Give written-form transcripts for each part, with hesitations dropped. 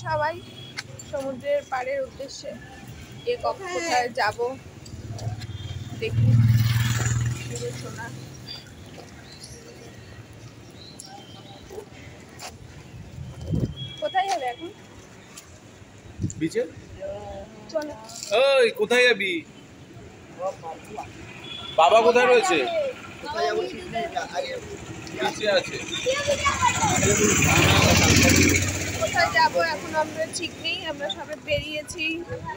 সবাই সমুদ্রের পাড়ের উদ্দেশ্যে কোথায় যাব দেখি। শোনা কোথায় যাবে এখন? বিচে চলো। ওই কোথায় যাবি? বাবা কোথায় রয়েছে? বিচে আছে। কোথায় যাবো এখন আমরা ঠিক নেই, আমরা সবাই বেরিয়েছি।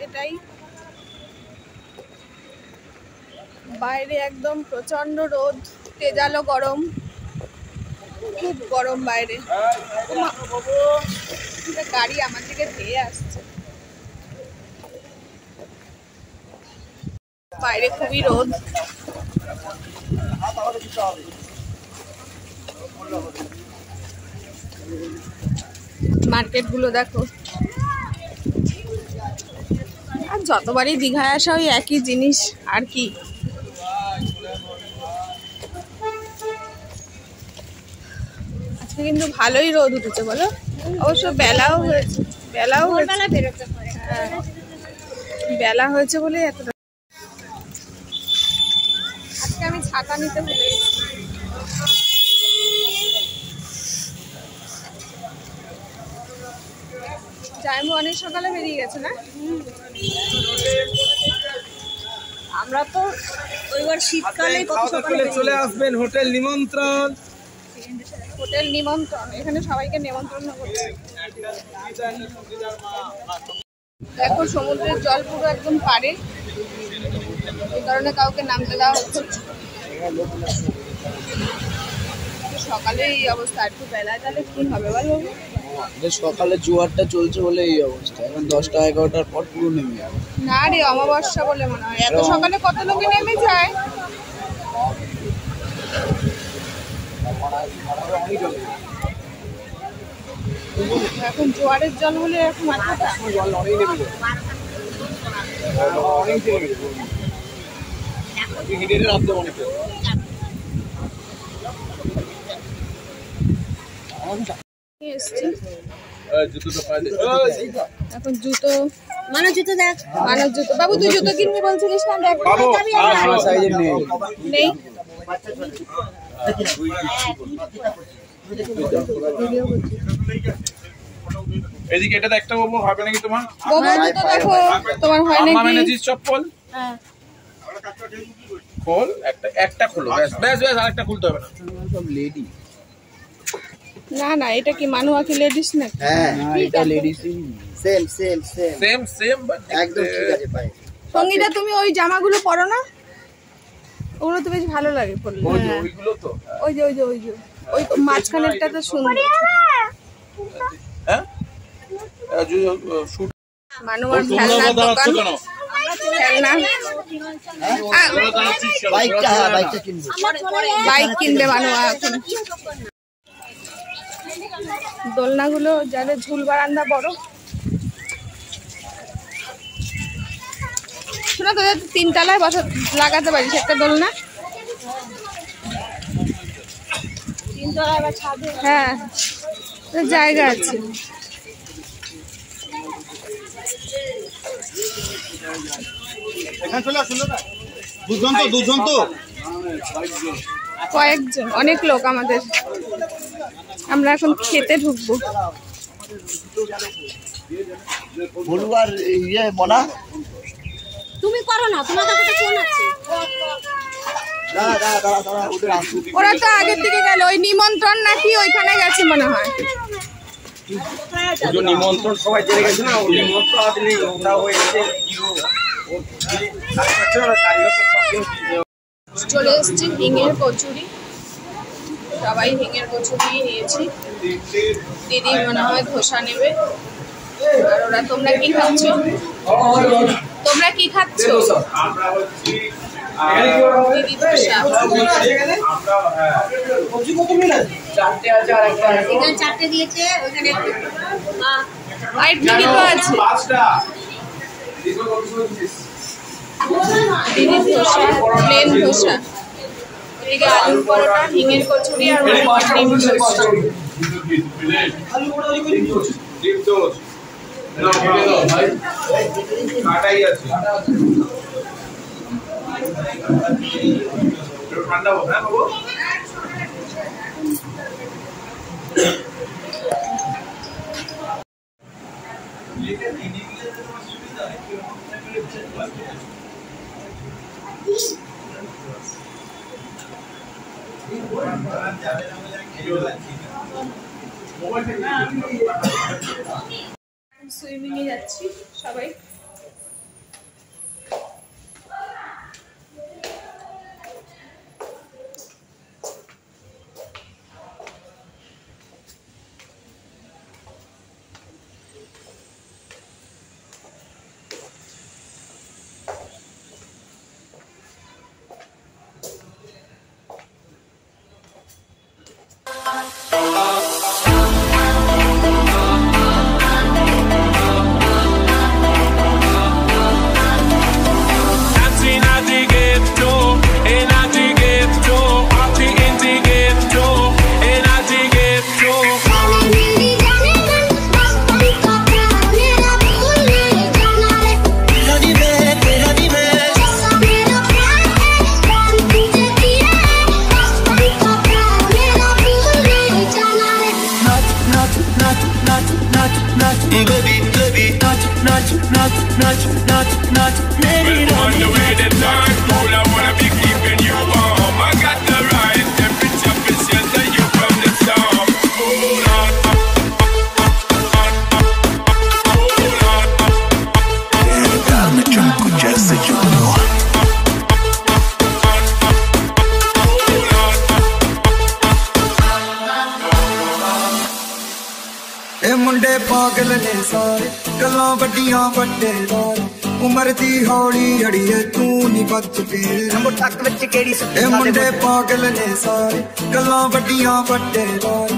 এটাই বাইরে একদম প্রচন্ড রোদ, তেজালো গরম, খুব গরম বাইরে। গাড়ি আমার দিকে ধেয়ে আসছে। বাইরে খুবই রোদ। মার্কেট গুলো দেখো, আর যতবারই দীঘায় আসা ওই একই জিনিস আর কি। আজকে কিন্তু ভালোই রোদ উঠেছে বলো, অবশ্য বেলাও হয়েছে, বেলা হয়েছে বলে এতটা। আজকে আমি ছাতা নিতে ভুলে গেছি। জাইমু অনেক সকালে বেরিয়ে গেছে না? আমরা তো ওইবার শীতকালে চলে আসবেন। হোটেল নিমন্ত্রণ, হোটেল নিমন্ত্রণ, এখানে সবাইকে নিমন্ত্রণ করছে। দেখো সমুদ্রের জল পুরো একদম পারে, এই কারণে কাউকে নামতে দেওয়া হচ্ছে। সকালে এই অবস্থা, একটু বেলায় তাহলে কি হবে বলো? সকালে জোয়ারটা চলছে বলে এই অবস্থা, এখন 10টা 11টার পর পুরো নেমে যাবে। না রে, অমাবস্যা বলে মনে হয়। এত সকালে কত লোকে নেমে যায়। এখন জোয়ারের জল বলে এখন মাথাটা জল অনেক নেমে যাবে, অনেক নেমে যাবে। হিডেনে নামতে অনেক এসছি। এখন জুতো, মানব জুতো দেখ, মানব জুতো। বাবু তুই জুতো কিনবি বলছিলিস না? দেখ নেই। এদিকে এটা একটা বাবু হবে নাকি তোমার? বাবু জুতো দেখো, তোমার হয় নাকি? মামা এনেছিস চপ্পল? হ্যাঁ খোল, একটা খোলো, ব্যাস ব্যাস ব্যাস, আরেকটা খুলতে হবে না। সব লেডি। না না, এটা কি মানুয়া কি লেডিস না? হ্যাঁ এটা ladies, same same same same same, একদম ঠিক আছে ভাই। সঙ্গীতা তুমি ওই জামাগুলো পরো না? ওগুলো তো বেশ ভালো লাগে পরলে। ওইগুলো তো ওই যে ওই যে ওই যে ওই মাঝখানেরটা তো সুন্দর। হ্যাঁ শুট মানুয়ার খেলনার দোকান, খেলনা। বাইকটা, হ্যাঁ বাইকটা কিনবো। বাইক কিনবে মানুয়া এখন। দোলনাগুলো যাদের ঝুল বারান্দা বড়, শোনা তোদের 3 তলায় বসা লাগাতে পারিস একটা দোলনা। 3 তলায় আবার ছাদে। হ্যাঁ জায়গা আছে। কয়েকজন, অনেক লোক আমাদের। আমরা এখন খেতে ঢুকবো। বলুয়ার ইয়ে মনা, তুমি করো না, তোমার কাছে তো ফোন আছে। ওরা তো আগের থেকে গেল, ওই নিমন্ত্রণ নাকি ওইখানে গেছে মনে হয়। নিমন্ত্রণ সবাই চলে গেছে না, নিমন্ত্রণ আসলে ওটা হয়েছে। চলে এসছি হিঙের কচুরি, সবাই হিঙের কচুরি নিয়েছি। দিদি মনে হয় ধোসা নেবে। আর ওরা, তোমরা কি খাচ্ছ? তোমরা কি খাচ্ছ? দিদি ধোসা। এখানে 4টে দিয়েছে, ওখানে আর ঠিকই তো আছে। দিদি ধোসা, প্লেন ধোসা, ওদিকে আলুর পরোটা, হিঙের কচুরি আর ডিম ঠান্ডা হবে না বাবু সুইমিং এ যাচ্ছি সবাই। मुंडे पागल ने सारे गल्लां वड्डियां वड्डे वार उमर दी हौली अड़िए तू नी बच फेर मुंडे पागल ने सारे गल्लां वड्डियां वड्डे वार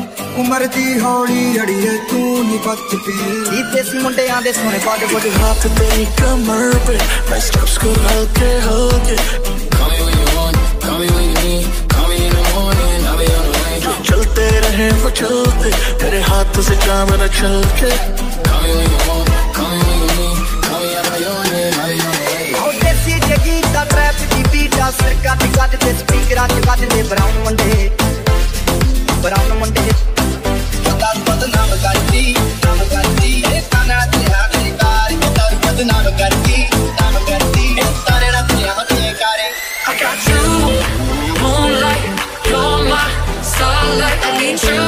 उमर दी हौली अड़िए तू नी बच फेर देसी मुंडे आंदे सोने पागल बड़े हाथ तेरी कमर पे मैं स्टेप्स को हल्के हल्के call me when you want call me when you need call me in the morning I'll be on the way चलते रहे वो चलते तेरे हाथ से काम न चल के call me when you want call me when you need call me I'll be on the way oh देसी जगी दा ट्रैप दी बीट आ सर काट काट ते स्पीकर आ काट दे ब्राउन मुंडे चंदा बदनाम करती ए ताना ते हाथ दी कार तार बदनाम करती तारे ना ते हम ते करे I got you moonlight you're my starlight I need you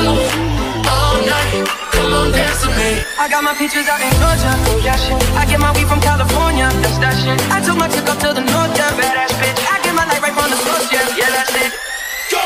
all night come on dance with me I got my peaches out in Georgia oh yeah shit I get my weed from California that's that shit I took my chick up to the north yeah badass bitch I get my light right from the source yeah that's it go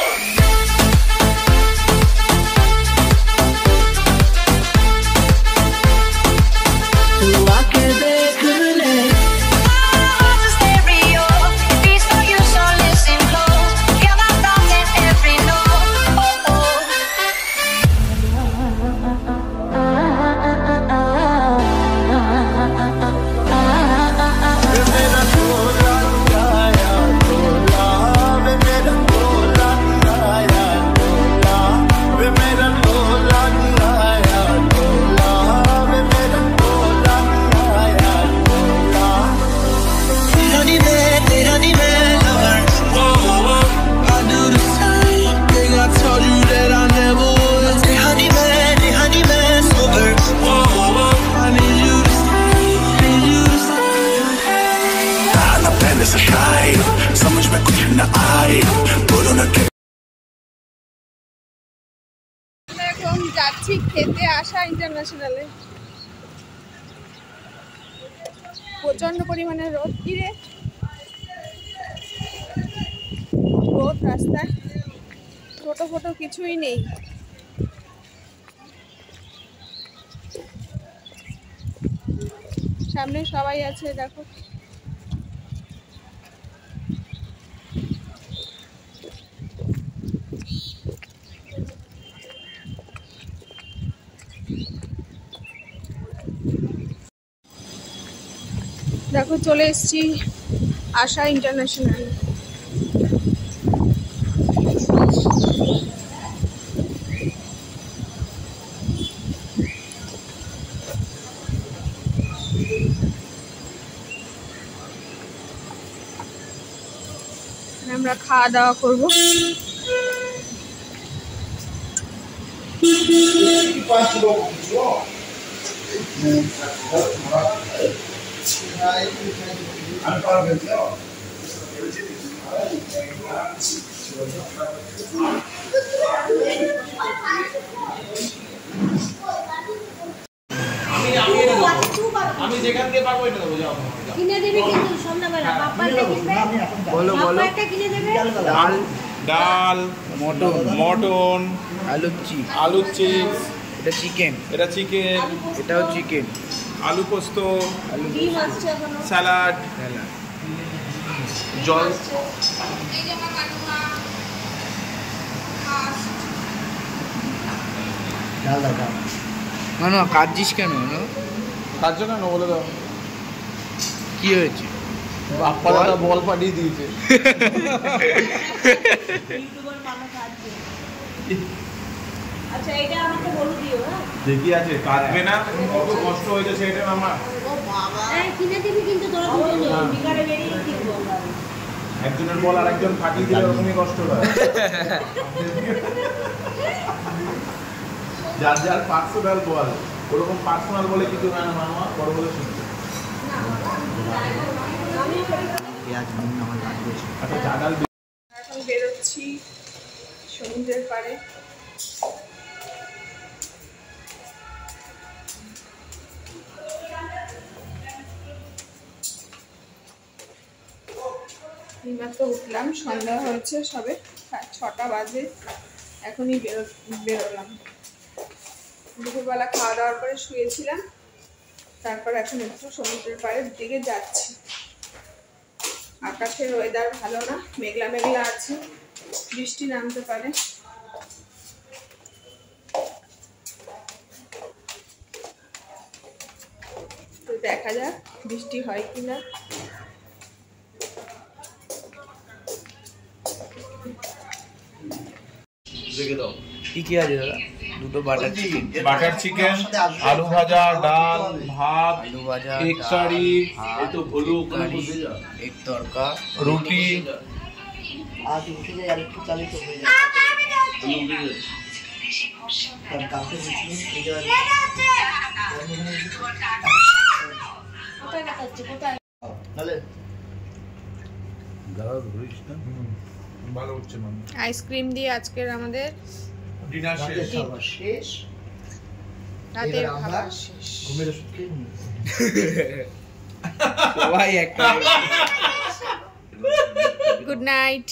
যাচ্ছি খেতে আশা ইন্টারন্যাশনালে প্রচন্ড পরিমাণে রোদ কিরে রোদ রাস্তায় টোটো photo কিছুই নেই সামনে সবাই আছে দেখো দেখো চলে এসেছি আশা ইন্টারন্যাশনাল আমরা খাওয়া দাওয়া করবো। আমি যেখান থেকে পারবো এটা দেবো, যাও কিনে দেবে কিন্তু সন্ধ্যাবেলা বাপ্পাটা কিনবে। বলো বলো। বাপ্পাটা কিনে দেবে। ডাল, ডাল, মটন, আলুর চিপস, এটা চিকেন, এটা চিকেন, এটাও চিকেন, আলু পোস্ত, ডিম আসছে এখনো। স্যালাড, জল। এই যে আমার কানুমা ফার্স্ট না না কাঁদছিস কেন? না তার জন্য না বলে দাও কি হয়েছে? বাপ্পা দাদা বল পাঠিয়ে দিয়েছে। ইউটিউবার মানুষ আছে। আচ্ছা এটা আমাকে বলে দিও। হ্যাঁ দেখি আছে, কাঁদবে না, কত কষ্ট হয়েছে সেটা আমার। ও বাবা এই কিনে দিবি কিন্তু তোরা দুজনে বিকালে বেরিয়ে কিনবো। একজনের বল আর একজন ফাটিয়ে দিলে ওরকমই কষ্ট হয়। যার যার পার্সোনাল বল, ওরকম পার্সোনাল বলে কিছু হয় না মামা, বড় বলে শুনছে। আচ্ছা জানাল এখন বেরোচ্ছি সমুদ্রের পাড়ে। এইমাত্র উঠলাম, সন্ধ্যা হয়েছে সবে 6টা বাজে, এখনই বেরোলাম। দুপুরবেলা খাওয়া দাওয়ার পরে শুয়েছিলাম, তারপর এখন একটু সমুদ্রের পাড়ের দিকে যাচ্ছি। আকাশের ওয়েদার ভালো না, মেঘলা মেঘলা আছে, বৃষ্টি নামতে পারে। তো দেখা যাক বৃষ্টি হয় কিনা। কি কি আছে দাদা? দুটো বাটার চিকেন, বাটার চিকেন, আলু ভাজা, ডাল, ভাত, আলু ভাজা, এগ কারি, এক তরকা, রুটি, কোথায় দেখাচ্ছে কোথায়? ভালো হচ্ছে মানে আইসক্রিম দিয়ে আজকের আমাদের ডিনার শেষ। রাতের খাবার শেষ। সবাই একটা গুড নাইট।